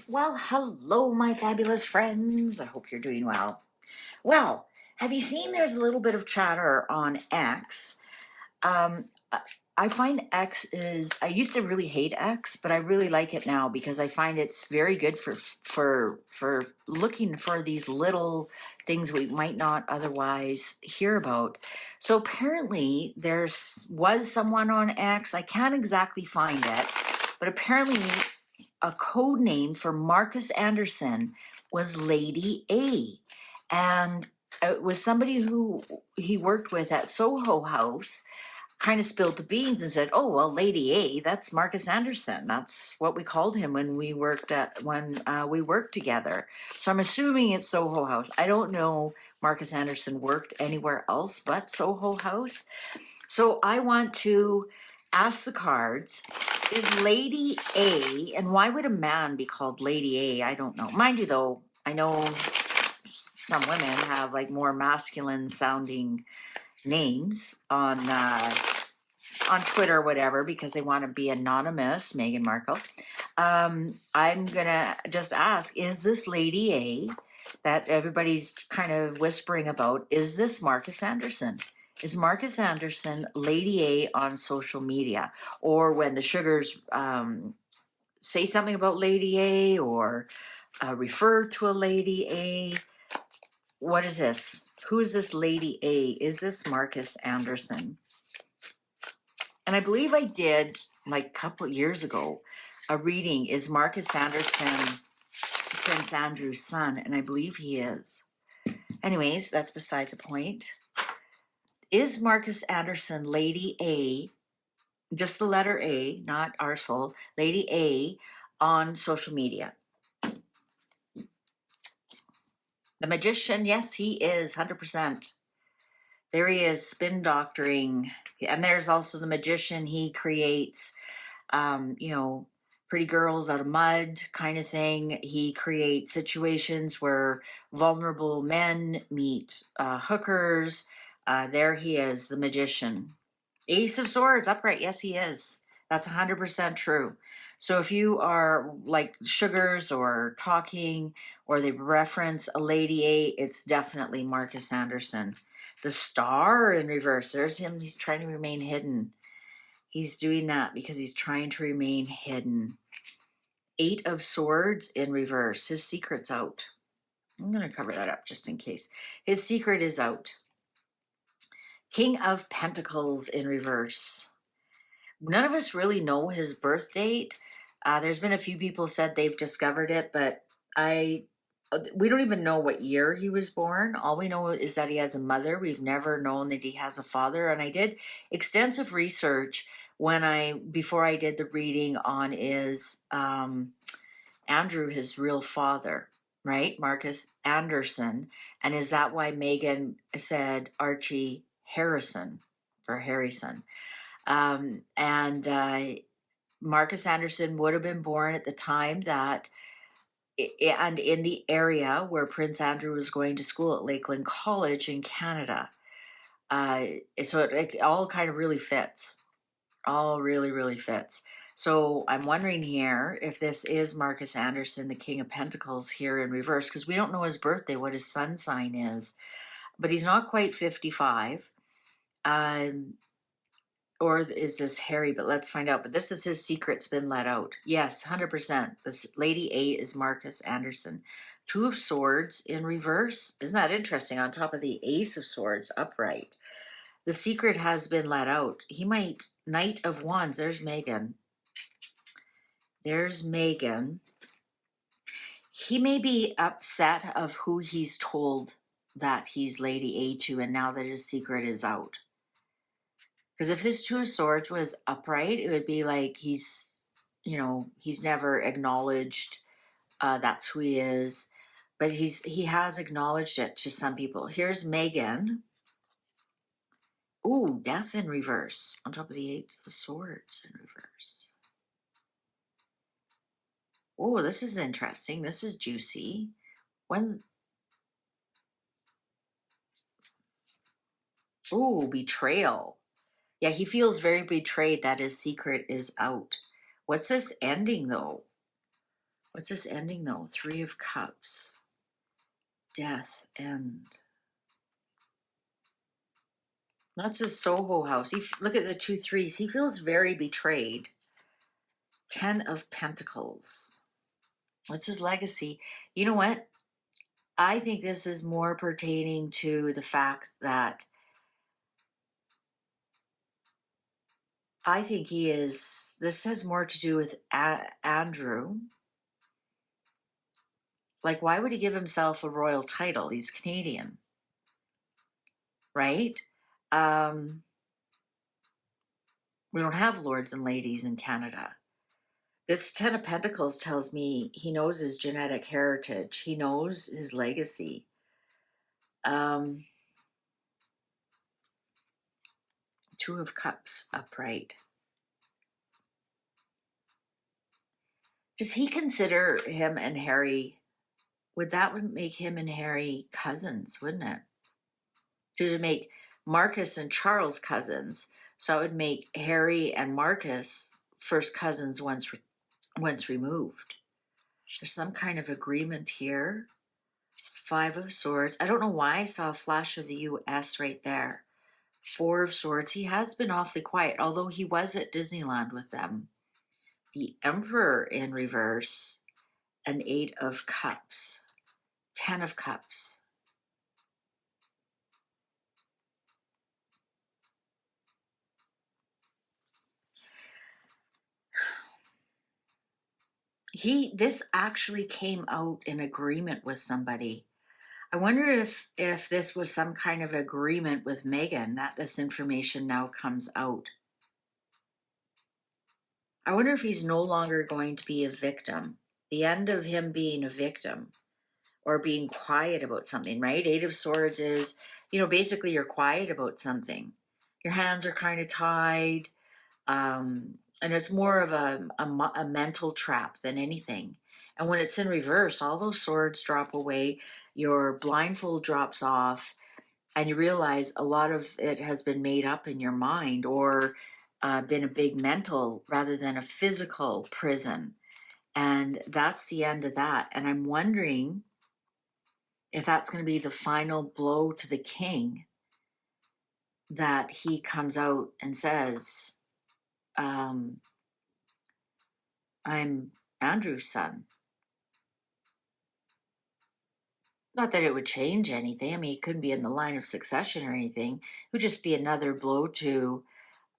Well, hello, my fabulous friends. I hope you're doing well. Well, have you seen there's a little bit of chatter on X? Um, I I find X is, I used to really hate X, but I really like it now because I find it's very good for looking for these little things we might not otherwise hear about. So apparently was someone on X. I can't exactly find it, but apparently a code name for Marcus Anderson was Lady A. And it was somebody who he worked with at Soho House kind of spilled the beans and said, "Oh, well, Lady A, that's Marcus Anderson. That's what we called him when we worked together." So I'm assuming it's Soho House. I don't know Marcus Anderson worked anywhere else but Soho House. So I want to ask the cards, is Lady A, and why would a man be called Lady A? I don't know. Mind you, though, I know some women have like more masculine sounding names on Twitter or whatever because they want to be anonymous, Meghan Markle. I'm gonna just ask, is this Lady A that everybody's kind of whispering about, is this Marcus Anderson? Is Marcus Anderson Lady A on social media? Or when the Sugars say something about Lady A or refer to a Lady A, what is this? Who is this Lady A? Is this Marcus Anderson? And I believe I did, like a couple of years ago, a reading, is Marcus Anderson Prince Andrew's son? And I believe he is. Anyways, that's beside the point. Is Marcus Anderson Lady A, just the letter A, not arsehole, Lady A, on social media? The magician, yes, he is, 100%. There he is, spin doctoring. And there's also the magician. He creates, pretty girls out of mud kind of thing. He creates situations where vulnerable men meet hookers. There he is, the magician. Ace of Swords, upright. Yes, he is. That's 100% true. So if you are like Sugars or talking or they reference a Lady A, it's definitely Marcus Anderson. The Star in reverse, there's him. He's trying to remain hidden. He's doing that because he's trying to remain hidden. Eight of Swords in reverse. His secret's out. I'm going to cover that up just in case. His secret is out. King of Pentacles in reverse. None of us really know his birth date. There's been a few people said they've discovered it, but we don't even know what year he was born. All we know is that he has a mother. We've never known that he has a father. And I did extensive research before I did the reading on Andrew, his real father, right? Marcus Anderson. And is that why Meghan said Archie Harrison for Harrison? And Marcus Anderson would have been born at the time that, and in the area where Prince Andrew was going to school at Lakeland College in Canada. So it all kind of really fits. All really, really fits. So I'm wondering here if this is Marcus Anderson, the King of Pentacles, here in reverse, because we don't know his birthday, what his sun sign is. But he's not quite 55. Or is this Harry? But let's find out. But this is his secret's been let out. Yes, 100%. This Lady A is Marcus Anderson. Two of Swords in reverse. Isn't that interesting? On top of the Ace of Swords upright. The secret has been let out. He might, Knight of Wands. There's Meghan. There's Meghan. He may be upset of who he's told that he's Lady A to, and now that his secret is out. Because if this Two of Swords was upright, it would be like he's never acknowledged that's who he is. But he has acknowledged it to some people. Here's Meghan. Ooh, Death in reverse. On top of the Eight of Swords in reverse. Oh, this is interesting. This is juicy. Ooh, betrayal. Yeah, he feels very betrayed that his secret is out. What's this ending, though? What's this ending though? 3 of Cups. Death, end. That's his Soho house. Look at the 2 threes. He feels very betrayed. 10 of Pentacles. What's his legacy? You know what? I think this is more pertaining to the fact that I think this has more to do with Andrew. Like, why would he give himself a royal title? He's Canadian, right? We don't have lords and ladies in Canada. This 10 of Pentacles tells me he knows his genetic heritage. He knows his legacy. 2 of Cups upright. Does he consider him and Harry, would make him and Harry cousins, wouldn't it? To make Marcus and Charles cousins. So it would make Harry and Marcus first cousins once removed. There's some kind of agreement here. 5 of Swords. I don't know why I saw a flash of the US right there. 4 of Swords. He has been awfully quiet, although he was at Disneyland with them. The Emperor in reverse. An 8 of Cups. 10 of Cups. This actually came out in agreement with somebody. I wonder if this was some kind of agreement with Megan that this information now comes out. I wonder if he's no longer going to be a victim. The end of him being a victim or being quiet about something, right? 8 of Swords is, basically you're quiet about something. Your hands are kind of tied. And it's more of a mental trap than anything. And when it's in reverse, all those swords drop away, your blindfold drops off, and you realize a lot of it has been made up in your mind or been a big mental rather than a physical prison. And that's the end of that. And I'm wondering if that's going to be the final blow to the king, that he comes out and says, I'm Andrew's son. Not that it would change anything. I mean, he couldn't be in the line of succession or anything. It would just be another blow to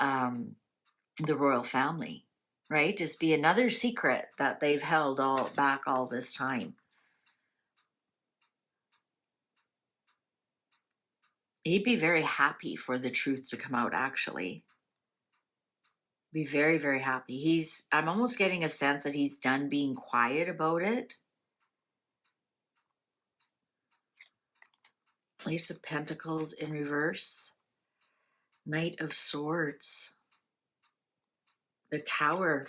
the royal family, right? Just be another secret that they've held all this time. He'd be very happy for the truth to come out, actually. Be very, very happy. I'm almost getting a sense that he's done being quiet about it. Ace of Pentacles in reverse. Knight of Swords. The Tower.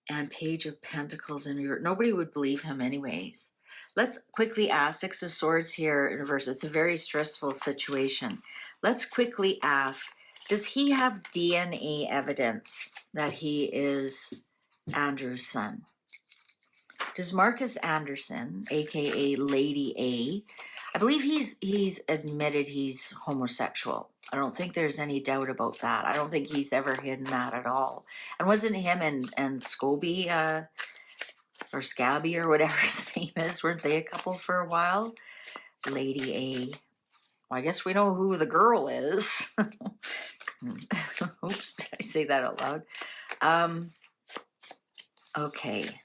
And Page of Pentacles in reverse. Nobody would believe him anyways. Let's quickly ask, 6 of Swords here in reverse. It's a very stressful situation. Let's quickly ask, does he have DNA evidence that he is Andrew's son? Does Marcus Anderson, aka Lady A, I believe he's admitted he's homosexual. I don't think there's any doubt about that. I don't think he's ever hidden that at all. And wasn't him and Scobie or Scabby or whatever his name is, weren't they a couple for a while? Lady A. Well, I guess we know who the girl is. Oops, did I say that out loud? Okay.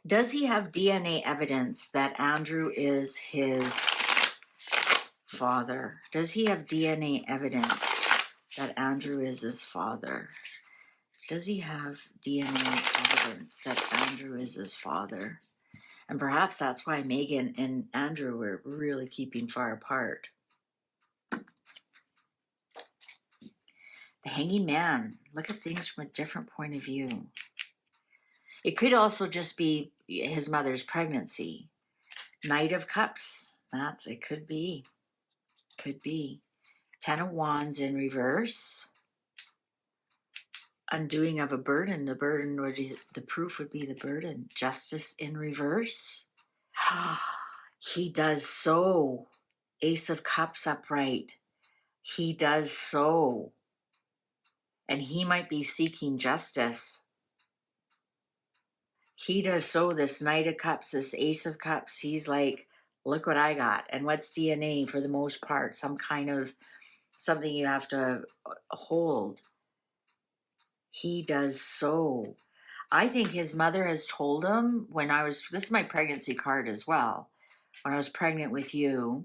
Does he have DNA evidence that Andrew is his father? Does he have DNA evidence that Andrew is his father? Does he have DNA evidence that Andrew is his father? And perhaps that's why Megan and Andrew were really keeping far apart. The Hanging Man. Look at things from a different point of view. It could also just be his mother's pregnancy. Knight of Cups. It could be. Could be. 10 of Wands in reverse. undoing of a burden. The burden would be, the proof would be the burden. Justice in reverse. He does so. Ace of Cups upright. He does so. And he might be seeking justice. He does so. This Knight of Cups, this Ace of Cups, he's like, look what I got. And what's DNA for the most part? Some kind of something you have to hold. He does so. I think his mother has told him when I was, this is my pregnancy card as well. When I was pregnant with you,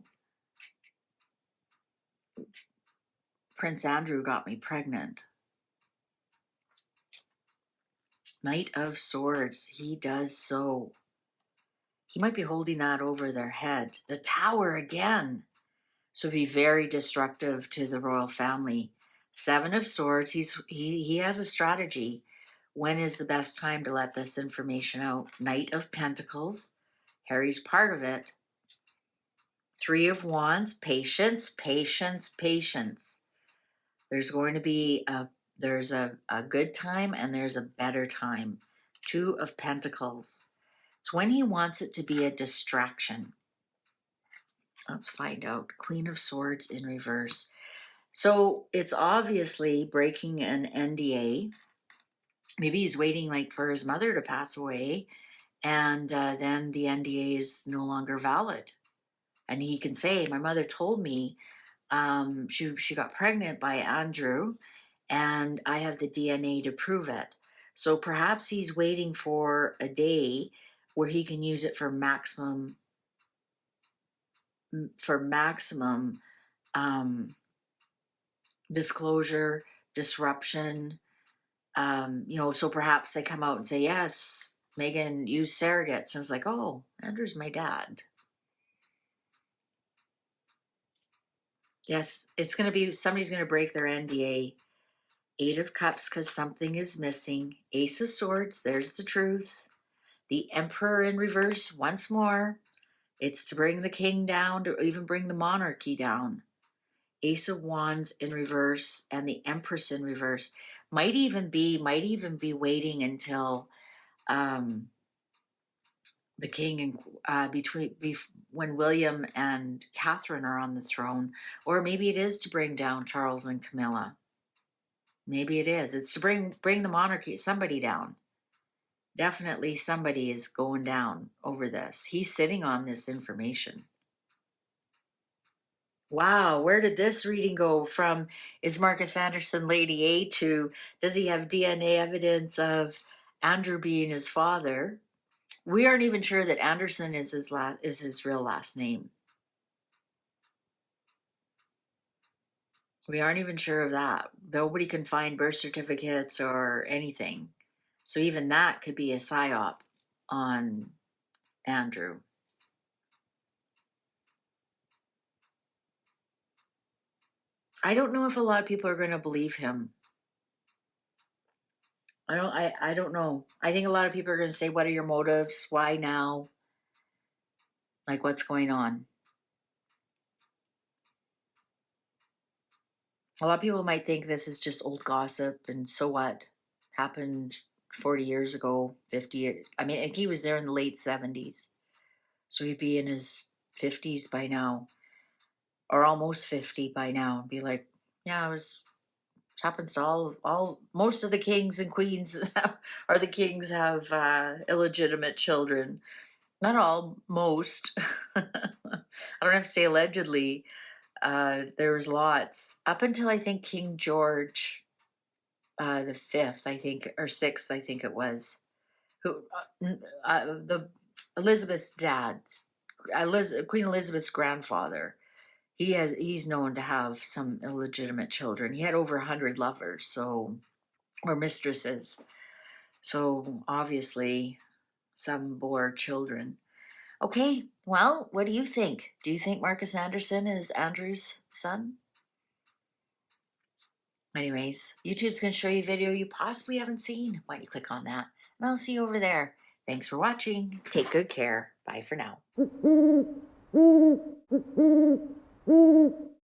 Prince Andrew got me pregnant. Knight of Swords, he does so. He might be holding that over their head. The Tower again. So be very destructive to the royal family. Seven of Swords, he has a strategy. When is the best time to let this information out? Knight of Pentacles, Harry's part of it. Three of Wands, patience, patience, patience. There's going to be there's a good time and there's a better time. Two of Pentacles. It's when he wants it to be a distraction. Let's find out. Queen of Swords in reverse. So it's obviously breaking an NDA. Maybe he's waiting like for his mother to pass away, and then the NDA is no longer valid. And he can say, my mother told me she got pregnant by Andrew, and I have the DNA to prove it. So perhaps he's waiting for a day where he can use it for maximum disclosure, disruption. So perhaps they come out and say, yes, Megan used surrogates. And I was like, oh, Andrew's my dad. Yes, it's going to be, somebody's going to break their NDA. Eight of Cups because something is missing. Ace of Swords, there's the truth. The Emperor in reverse once more. It's to bring the king down, to even bring the monarchy down. Ace of Wands in reverse and the Empress in reverse. Might even be waiting until the king and when William and Catherine are on the throne, or maybe it is to bring down Charles and Camilla. Maybe it is. It's to bring the monarchy, somebody down. Definitely somebody is going down over this. He's sitting on this information. Wow, where did this reading go from? Is Marcus Anderson Lady A to does he have DNA evidence of Andrew being his father? We aren't even sure that Anderson is his real last name. We aren't even sure of that. Nobody can find birth certificates or anything. So even that could be a psyop on Andrew. I don't know if a lot of people are going to believe him. I don't know. I think a lot of people are going to say, what are your motives? Why now? Like, what's going on? A lot of people might think this is just old gossip, and so what? Happened 40 years ago, 50 years. I mean, he was there in the late 70s. So he'd be in his 50s by now, or almost 50 by now. Be like, yeah, it happens to most of the kings and queens or the kings have illegitimate children. Not all, most. I don't have to say allegedly. There was lots up until I think King George the fifth, I think, or sixth, I think it was, who the Elizabeth's dad's Queen Elizabeth's grandfather. He's known to have some illegitimate children. He had over 100 lovers, or mistresses. So obviously, some bore children. Okay, well, what do you think? Do you think Marcus Anderson is Andrew's son? Anyways, YouTube's going to show you a video you possibly haven't seen. Why don't you click on that? And I'll see you over there. Thanks for watching. Take good care. Bye for now.